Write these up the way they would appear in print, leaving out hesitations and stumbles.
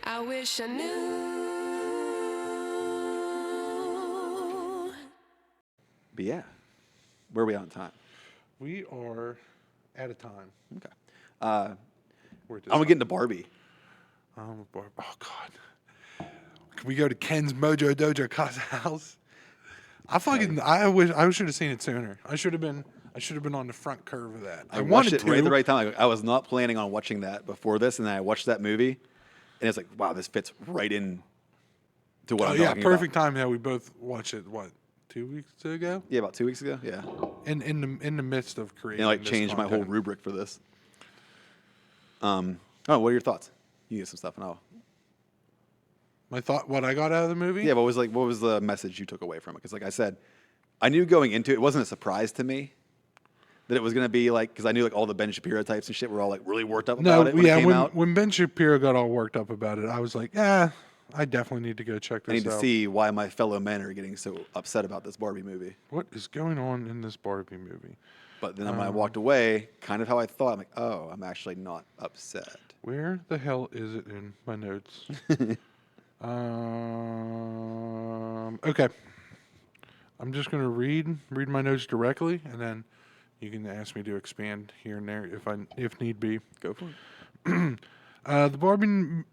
I wish I knew. But yeah, where are we on time? We are at a time. Okay. We're at this I'm gonna time. get into Barbie. Oh God! Can we go to Ken's Mojo Dojo Casa House? I should have seen it sooner. I should have been on the front curve of that. I watched wanted it to. right at the right time. I was not planning on watching that before this, and then I watched that movie, and it's like, wow, this fits right in to what Oh I'm yeah, talking perfect about. time. Yeah, we both watched it. What, 2 weeks ago? Yeah, about 2 weeks ago. Yeah, In the midst of creating. and like this changed my whole content. rubric for this. Oh, what are your thoughts? You get some stuff, and I'll. My thought, what I got out of the movie. Yeah, what was the message you took away from it? Because like I said, I knew going into it, it wasn't a surprise to me that it was gonna be like, because I knew like all the Ben Shapiro types and shit were all like really worked up No, about it when it yeah. came out. When Ben Shapiro got all worked up about it, I was like, yeah, I definitely need to go check this I need to out. see why my fellow men are getting so upset about this Barbie movie. What is going on in this Barbie movie. But then when I walked away, kind of how I thought, I'm like, oh, I'm actually not upset. Where the hell is it in my notes? Okay. I'm just gonna read my notes directly, and then you can ask me to expand here and there if need be. Go for it. The Barbie,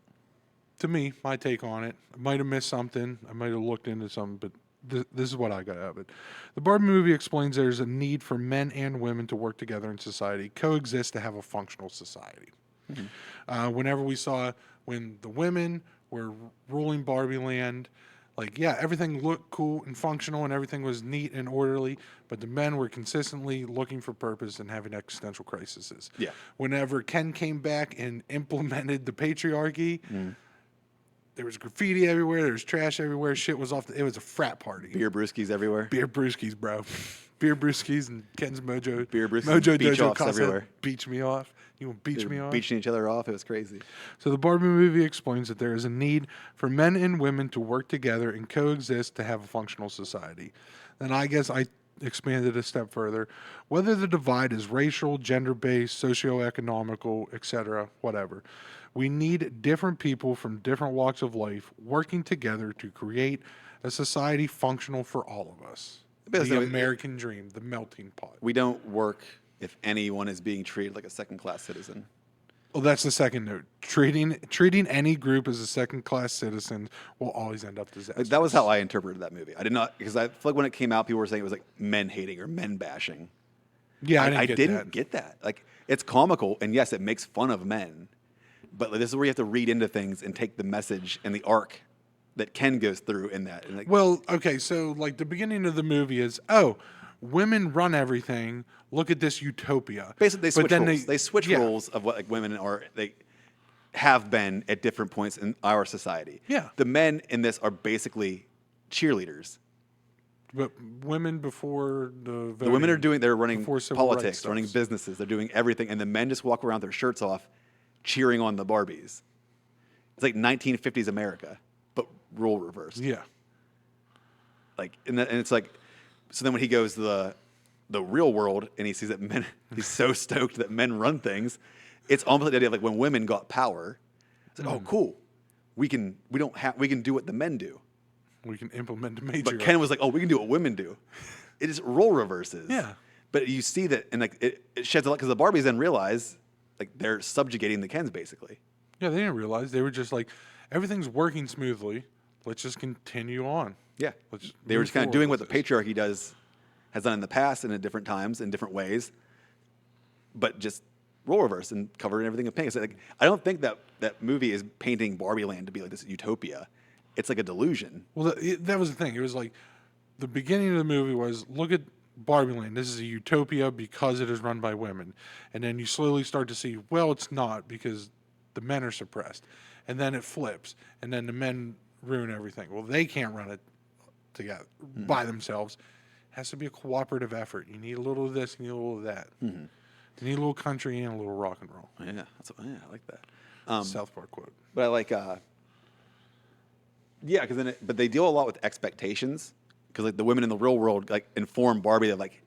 to me, my take on it, I might have missed something. I might have looked into something, but this is what I got out of it. The Barbie movie explains there's a need for men and women to work together in society, coexist to have a functional society. Whenever we saw when the women were ruling Barbie land, like, yeah, everything looked cool and functional and everything was neat and orderly, but the men were consistently looking for purpose and having existential crises. Yeah. Whenever Ken came back and implemented the patriarchy, there was graffiti everywhere, there was trash everywhere, shit was off. It was a frat party. Beer brewskis everywhere. Beer brewskis, bro. Beer brewskis and Ken's Mojo. Beer brewskis, Mojo beach Dojo offs Casa everywhere. Beach me off. You want to beach me off? Beaching each other off. It was crazy. So the Barbie movie explains that there is a need for men and women to work together and coexist to have a functional society. Then I guess I expanded a step further. Whether the divide is racial, gender-based, socio-economical, etc., whatever, we need different people from different walks of life working together to create a society functional for all of us. Basically, The American dream, the melting pot. We don't work if anyone is being treated like a second-class citizen. Well, that's the second note. Treating any group as a second-class citizen will always end up disastrous. That was how I interpreted that movie. I did not, because I feel like when it came out, people were saying it was like men hating or men bashing. Yeah, I get didn't that. get that. Like, it's comical, and yes, it makes fun of men, but like, this is where you have to read into things and take the message and the arc that Ken goes through in that. And like, Well, okay, so like the beginning of the movie is, women run everything. Look at this utopia. basically, they switch But then roles. They switch yeah. roles of what like women are. They have been at different points in our society. Yeah. The men in this are basically cheerleaders. But women before the The women are they're running before civil rights politics, running starts. businesses, they're doing everything, and the men just walk around with their shirts off, cheering on the Barbies. It's like 1950s America, but role reversed. Yeah. Like, and it's like, so then when he goes to the real world and he sees that men, he's so stoked that men run things. It's almost like the idea of like when women got power, it's like, oh, cool, we can do what the men do. We can implement the major. But Ken was like, oh, we can do what women do. It is role reverses. Yeah. But you see that, and like it sheds a lot because the Barbies then realize like they're subjugating the Kens basically. Yeah, they didn't realize. They were just like, everything's working smoothly. Let's just continue on. Yeah. Let's They were move just kind of forward doing what with the this. patriarchy has done in the past and at different times in different ways, but just role reverse and covering everything in pink. So like, I don't think that movie is painting Barbie Land to be like this utopia. It's like a delusion. Well, that was the thing. It was like the beginning of the movie was, look at Barbie Land. This is a utopia because it is run by women. And then you slowly start to see, well, it's not because the men are suppressed. And then it flips. And then the men ruin everything. Well, they can't run it together by themselves. It has to be a cooperative effort. You need a little of this, you need a little of that. You need a little country and a little rock and roll. Yeah, I like that. South Park quote. But I like, yeah, because but they deal a lot with expectations. Because like the women in the real world like inform Barbie that like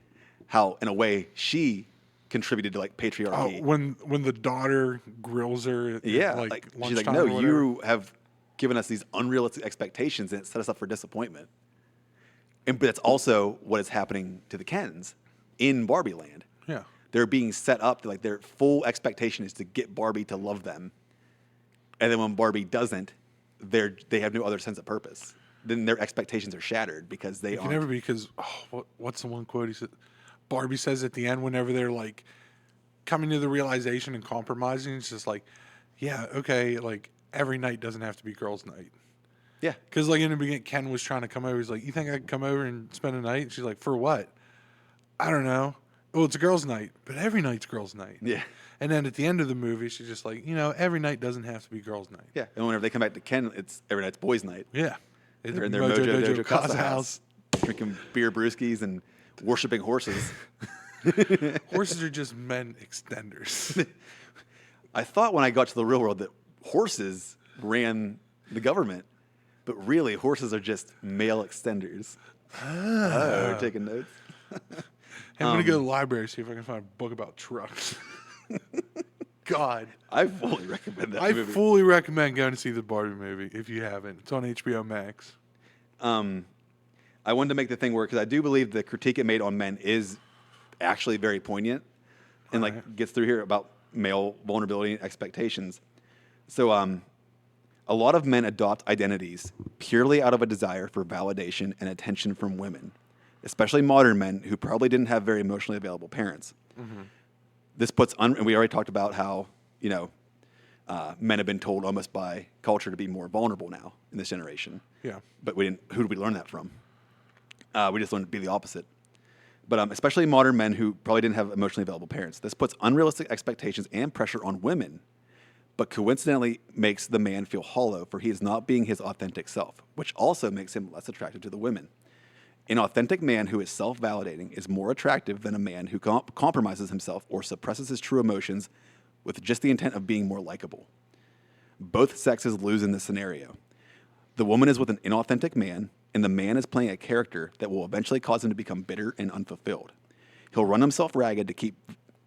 how in a way she contributed to like patriarchy. When the daughter grills her, at, Yeah, like like she's like, lunchtime no, or whatever. you have given us these unrealistic expectations, and it set us up for disappointment. And but it's also what is happening to the Kens in Barbie Land. Yeah. They're being set up to, like, their full expectation is to get Barbie to love them, and then when Barbie doesn't, they have no other sense of purpose. Then their expectations are shattered because they It can aren't. never be because what's the one quote he said? Barbie says at the end whenever they're like coming to the realization and compromising, it's just like, yeah, okay, like every night doesn't have to be girls' night. Yeah, Because like in the beginning, Ken was trying to come over. He's like, "You think I could come over and spend a night?" And she's like, "For what?" I don't know. Well, it's a girls' night, but every night's girls' night. yeah, And then at the end of the movie, she's just like, every night doesn't have to be girls' night. yeah. And whenever they come back to Ken, it's every night's boys' night. Yeah. They're in their Mojo Dojo Casa House, drinking beer brewskis and worshiping horses. Horses are just men extenders. I thought when I got to the real world that horses ran the government, but really horses are just male extenders. Oh, taking notes. I'm going to go to the library, see if I can find a book about trucks. God. I fully recommend that I movie. fully recommend going to see the Barbie movie if you haven't. It's on HBO Max. I wanted to make the thing work because I do believe the critique it made on men is actually very poignant and like gets through here about male vulnerability and expectations. So a lot of men adopt identities purely out of a desire for validation and attention from women, especially modern men who probably didn't have very emotionally available parents. Mm-hmm. This puts, and we already talked about how, men have been told almost by culture to be more vulnerable now in this generation. Yeah. But who did we learn that from? We just learned to be the opposite. But especially modern men who probably didn't have emotionally available parents. This puts unrealistic expectations and pressure on women, but coincidentally makes the man feel hollow, for he is not being his authentic self, which also makes him less attractive to the women. An authentic man who is self-validating is more attractive than a man who compromises himself or suppresses his true emotions with just the intent of being more likable. Both sexes lose in this scenario. The woman is with an inauthentic man, and the man is playing a character that will eventually cause him to become bitter and unfulfilled. He'll run himself ragged to keep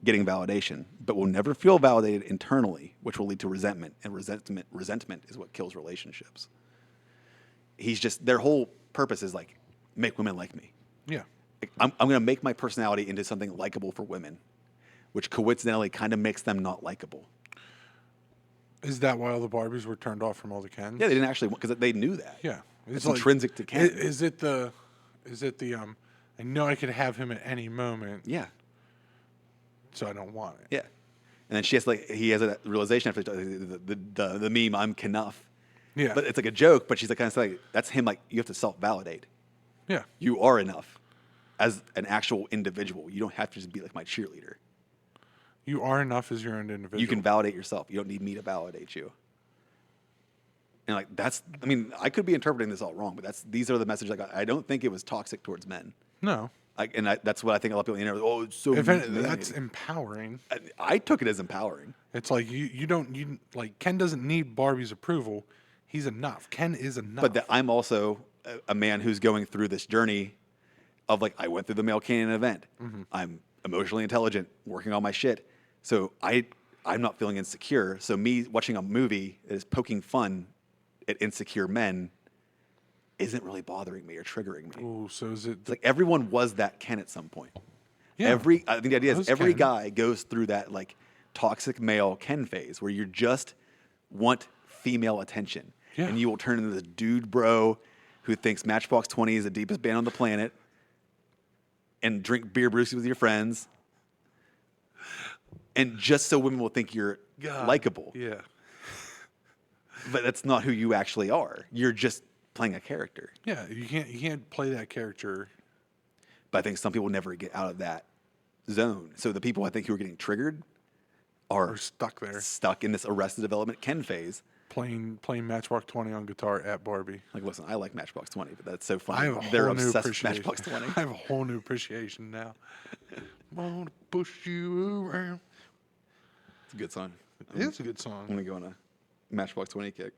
getting validation, but will never feel validated internally, which will lead to resentment, and resentment is what kills relationships. Their whole purpose is like, make women like me. Yeah. I'm going to make my personality into something likable for women, which coincidentally kind of makes them not likable. Is that why all the Barbies were turned off from all the Kens? Yeah, they didn't actually, because they knew that. Yeah. It's like, intrinsic to Ken. Is it the I know I could have him at any moment. Yeah. So I don't want it. Yeah. And then he has a realization after the meme, I'm Knuff. Yeah. But it's like a joke, but she's like, kind of like, that's him, like, you have to self-validate. Yeah. You are enough as an actual individual. You don't have to just be like my cheerleader. You are enough as your own individual. You can validate yourself. You don't need me to validate you. And like I could be interpreting this all wrong, but these are the messages I got. I don't think it was toxic towards men. No. That's what I think a lot of people in the internet. Oh, it's so. That's empowering. I took it as empowering. It's like you like Ken doesn't need Barbie's approval. He's enough. Ken is enough. But I'm also a man who's going through this journey of like, I went through the male Canaan event. Mm-hmm. I'm emotionally intelligent, working on my shit. So I'm not feeling insecure. So me watching a movie that is poking fun at insecure men isn't really bothering me or triggering me. Oh, so is it? It's like everyone was that Ken at some point. Yeah. I think the idea is every Ken. guy goes through that like toxic male Ken phase where you just want female attention. Yeah. And you will turn into this dude bro who thinks Matchbox 20 is the deepest band on the planet and drink beer brewskis with your friends. And just so women will think you're likable. Yeah. But that's not who you actually are. You're just playing a character. Yeah, you can't play that character. But I think some people never get out of that zone. So the people I think who are getting triggered are stuck there. Stuck in this Arrested Development Ken phase. Playing Matchbox 20 on guitar at Barbie. Like, listen, I like Matchbox 20, but that's so funny. I have a They're whole new obsessed with appreciation. Matchbox 20. I have a whole new appreciation now. Wanna push you around. It's a good song. It is a good song. I'm going to go on a Matchbox 20 kick.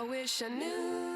I wish I knew.